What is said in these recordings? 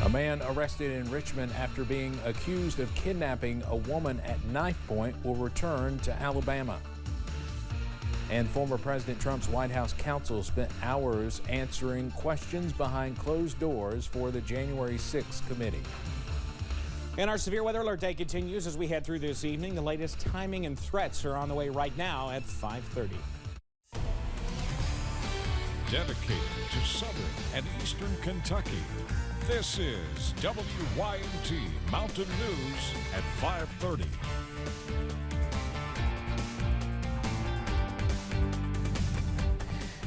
A man arrested in Richmond after being accused of kidnapping a woman at knife point will return to Alabama. And former President Trump's White House counsel spent hours answering questions behind closed doors for the January 6th committee. And our severe weather alert day continues as we head through this evening. The latest timing and threats are on the way right now at 5:30. Dedicated to southern and eastern Kentucky, this is WYMT Mountain News at 5:30.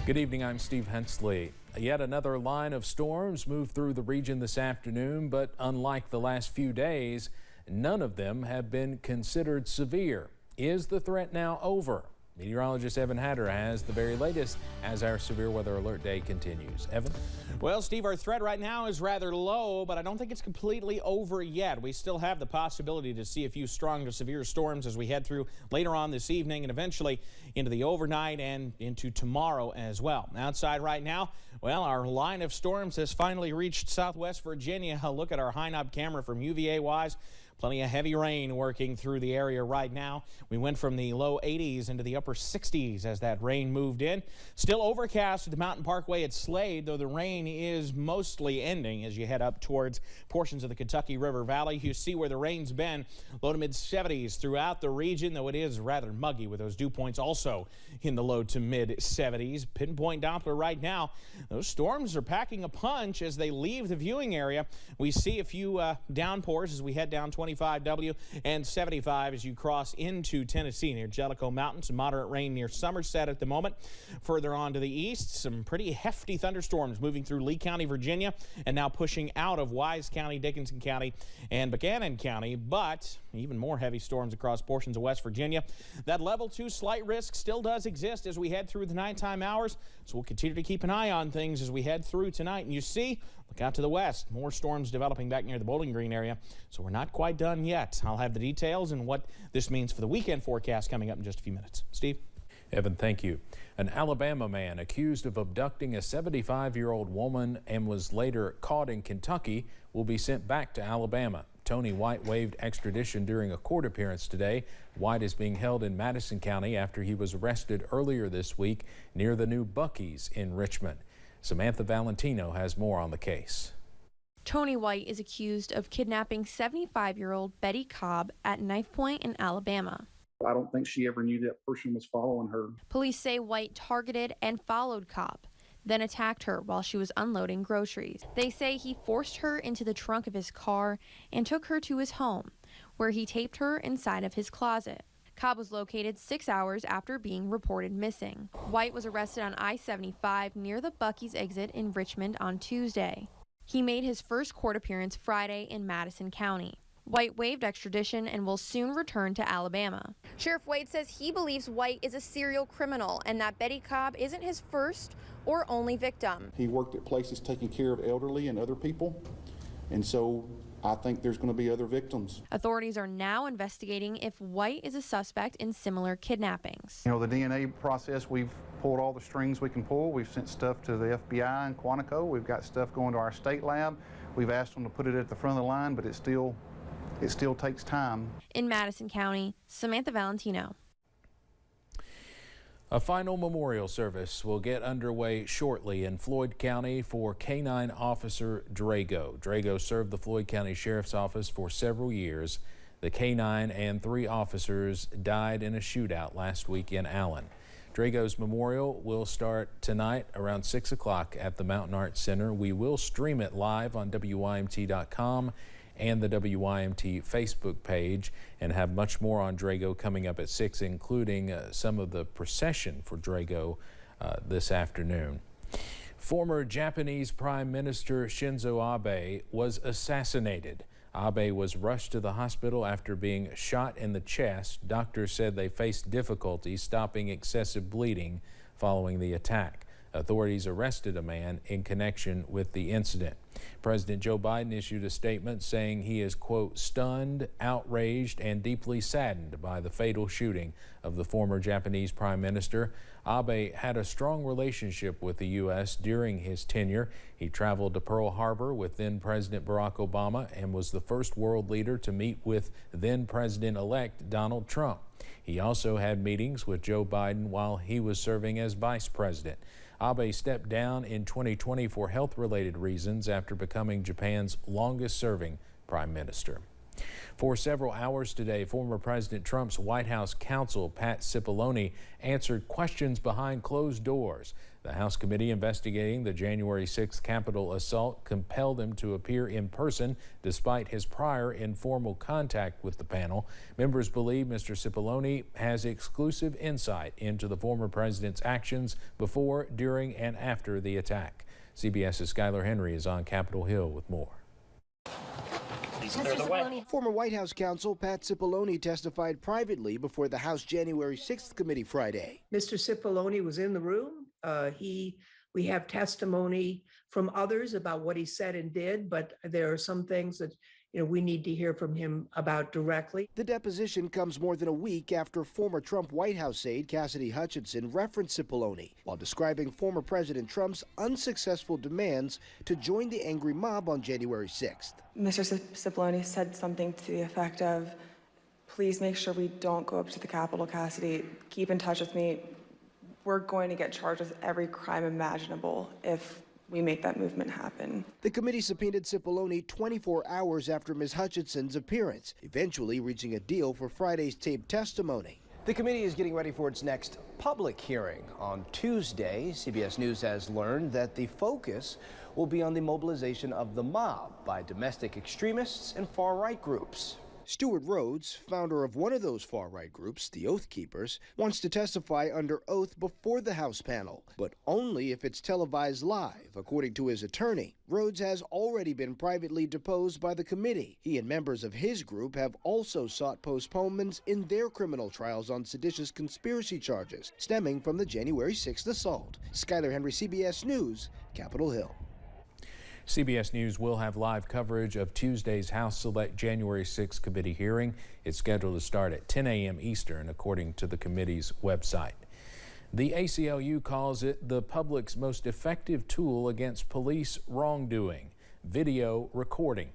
Good evening, I'm Steve Hensley. Yet another line of storms moved through the region this afternoon, but unlike the last few days, none of them have been considered severe. Is the threat now over? Meteorologist Evan Hatter has the very latest as our severe weather alert day continues. Evan? Well, Steve, our threat right now is rather low, but I don't think it's completely over yet. We still have the possibility to see a few strong to severe storms as we head through later on this evening and eventually into the overnight and into tomorrow as well. Outside right now, well, our line of storms has finally reached Southwest Virginia. A look at our high-knob camera from UVA-wise. Plenty of heavy rain working through the area right now. We went from the low 80s into the upper 60s as that rain moved in. Still overcast at the Mountain Parkway at Slade, though the rain is mostly ending as you head up towards portions of the Kentucky River Valley. You see where the rain's been. Low to mid 70s throughout the region, though it is rather muggy with those dew points also in the low to mid 70s. Pinpoint Doppler right now. Those storms are packing a punch as they leave the viewing area. We see a few downpours as we head down 25W and 75 as you cross into Tennessee near Jellicoe Mountain. Some moderate rain near Somerset at the moment. Further on to the east, some pretty hefty thunderstorms moving through Lee County, Virginia, and now pushing out of Wise County, Dickinson County, and Buchanan County, but even more heavy storms across portions of West Virginia. That level 2 slight risk still does exist as we head through the nighttime hours, so we'll continue to keep an eye on things as we head through tonight. And you see, look out to the west, more storms developing back near the Bowling Green area, so we're not quite done yet. I'll have the details and what this means for the weekend forecast coming up in just a few minutes. Steve? Evan, thank you. An Alabama man accused of abducting a 75-year-old woman and was later caught in Kentucky will be sent back to Alabama. Tony White waived extradition during a court appearance today. White is being held in Madison County after he was arrested earlier this week near the new Buc-ee's in Richmond. Samantha Valentino has more on the case. Tony White is accused of kidnapping 75-year-old Betty Cobb at knife point in Alabama. I don't think she ever knew that person was following her. Police say White targeted and followed Cobb, then attacked her while she was unloading groceries. They say he forced her into the trunk of his car and took her to his home, where he taped her inside of his closet. Cobb was located 6 hours after being reported missing. White was arrested on I-75 near the Buc-ee's exit in Richmond on Tuesday. He made his first court appearance Friday in Madison County. White waived extradition and will soon return to Alabama. Sheriff Wade says he believes White is a serial criminal and that Betty Cobb isn't his first or only victim. He worked at places taking care of elderly and other people, and so I think there's going to be other victims. Authorities are now investigating if White is a suspect in similar kidnappings. You know, the DNA process, we've pulled all the strings we can pull. We've sent stuff to the FBI and Quantico. We've got stuff going to our state lab. We've asked them to put it at the front of the line, but it still takes time. In Madison County, Samantha Valentino. A final memorial service will get underway shortly in Floyd County for K-9 Officer Drago. Drago served the Floyd County Sheriff's Office for several years. The K-9 and 3 officers died in a shootout last week in Allen. Drago's memorial will start tonight around 6 o'clock at the Mountain Arts Center. We will stream it live on WYMT.com and the WYMT Facebook page, and have much more on Drago coming up at 6, including some of the procession for Drago this afternoon. Former Japanese Prime Minister Shinzo Abe was assassinated. Abe was rushed to the hospital after being shot in the chest. Doctors said they faced difficulty stopping excessive bleeding following the attack. Authorities arrested a man in connection with the incident. President Joe Biden issued a statement saying he is, quote, stunned, outraged, and deeply saddened by the fatal shooting of the former Japanese Prime Minister. Abe had a strong relationship with the U.S. during his tenure. He traveled to Pearl Harbor with then President Barack Obama and was the first world leader to meet with then President-elect Donald Trump. He also had meetings with Joe Biden while he was serving as vice president. Abe stepped down in 2020 for health-related reasons after becoming Japan's longest-serving prime minister. For several hours today, former President Trump's White House counsel, Pat Cipollone, answered questions behind closed doors. The House committee investigating the January 6th Capitol assault compelled him to appear in person despite his prior informal contact with the panel. Members believe Mr. Cipollone has exclusive insight into the former president's actions before, during, and after the attack. CBS's Skylar Henry is on Capitol Hill with more. Former White House counsel Pat Cipollone testified privately before the House January 6th committee Friday. Mr. Cipollone was in the room. We have testimony from others about what he said and did, but there are some things that we need to hear from him about directly. The deposition comes more than a week after former Trump White House aide Cassidy Hutchinson referenced Cipollone while describing former President Trump's unsuccessful demands to join the angry mob on January 6th. Mr. Cipollone said something to the effect of, please make sure we don't go up to the Capitol, Cassidy. Keep in touch with me. We're going to get charged with every crime imaginable if we make that movement happen. The committee subpoenaed Cipollone 24 hours after Ms. Hutchinson's appearance, eventually reaching a deal for Friday's taped testimony. The committee is getting ready for its next public hearing. On Tuesday, CBS News has learned that the focus will be on the mobilization of the mob by domestic extremists and far-right groups. Stuart Rhodes, founder of one of those far-right groups, the Oath Keepers, wants to testify under oath before the House panel, but only if it's televised live, according to his attorney. Rhodes has already been privately deposed by the committee. He and members of his group have also sought postponements in their criminal trials on seditious conspiracy charges stemming from the January 6th assault. Skylar Henry, CBS News, Capitol Hill. CBS News will have live coverage of Tuesday's House Select January 6th committee hearing. It's scheduled to start at 10 a.m. Eastern, according to the committee's website. The ACLU calls it the public's most effective tool against police wrongdoing, video recording,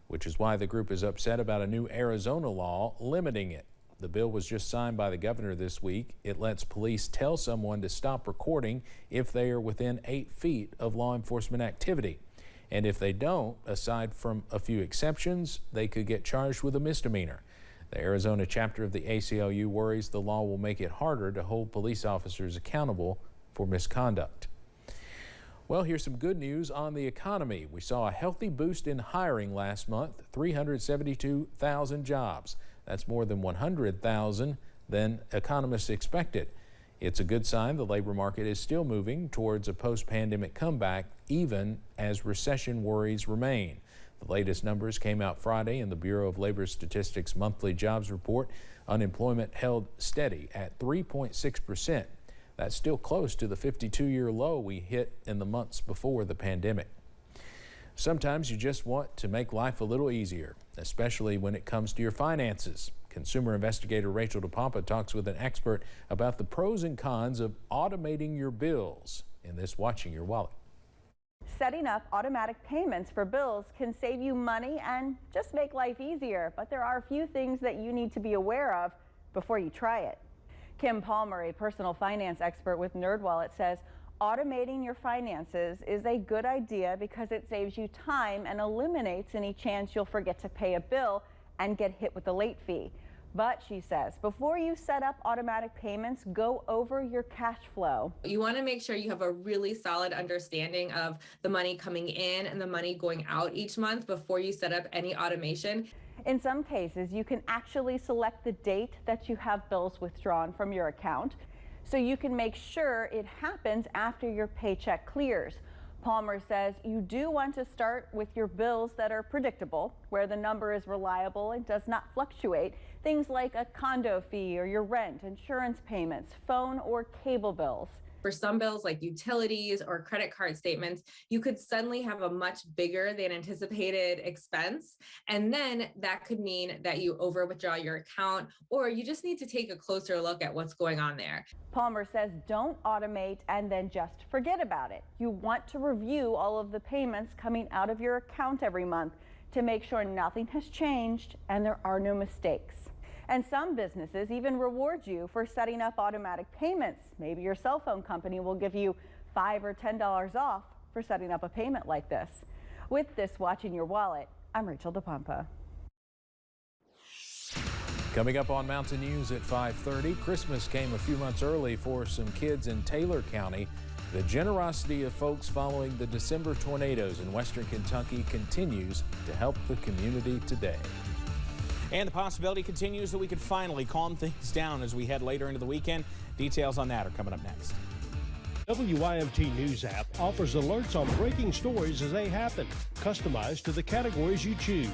which is why the group is upset about a new Arizona law limiting it. The bill was just signed by the governor this week. It lets police tell someone to stop recording if they are within 8 feet of law enforcement activity. And if they don't, aside from a few exceptions, they could get charged with a misdemeanor. The Arizona chapter of the ACLU worries the law will make it harder to hold police officers accountable for misconduct. Well, here's some good news on the economy. We saw a healthy boost in hiring last month, 372,000 jobs. That's more than 100,000 than economists expected. It's a good sign the labor market is still moving towards a post-pandemic comeback, even as recession worries remain. The latest numbers came out Friday in the Bureau of Labor Statistics monthly jobs report. Unemployment held steady at 3.6%. That's still close to the 52-year low we hit in the months before the pandemic. Sometimes you just want to make life a little easier, especially when it comes to your finances. Consumer investigator Rachel DePompa talks with an expert about the pros and cons of automating your bills in this Watching Your Wallet. Setting up automatic payments for bills can save you money and just make life easier, but there are a few things that you need to be aware of before you try it. Kim Palmer, a personal finance expert with NerdWallet, says automating your finances is a good idea because it saves you time and eliminates any chance you'll forget to pay a bill and get hit with a late fee. But she says, before you set up automatic payments, go over your cash flow. You want to make sure you have a really solid understanding of the money coming in and the money going out each month before you set up any automation. In some cases, you can actually select the date that you have bills withdrawn from your account, so you can make sure it happens after your paycheck clears. Palmer says you do want to start with your bills that are predictable, where the number is reliable and does not fluctuate. Things like a condo fee or your rent, insurance payments, phone or cable bills. For some bills like utilities or credit card statements, you could suddenly have a much bigger than anticipated expense. And then that could mean that you over withdraw your account, or you just need to take a closer look at what's going on there. Palmer says don't automate and then just forget about it. You want to review all of the payments coming out of your account every month to make sure nothing has changed and there are no mistakes. And some businesses even reward you for setting up automatic payments. Maybe your cell phone company will give you $5 or $10 off for setting up a payment like this. With this Watch in Your Wallet, I'm Rachel DePompa. Coming up on Mountain News at 5:30, Christmas came a few months early for some kids in Taylor County. The generosity of folks following the December tornadoes in western Kentucky continues to help the community today. And the possibility continues that we could finally calm things down as we head later into the weekend. Details on that are coming up next. WYMT News app offers alerts on breaking stories as they happen, customized to the categories you choose.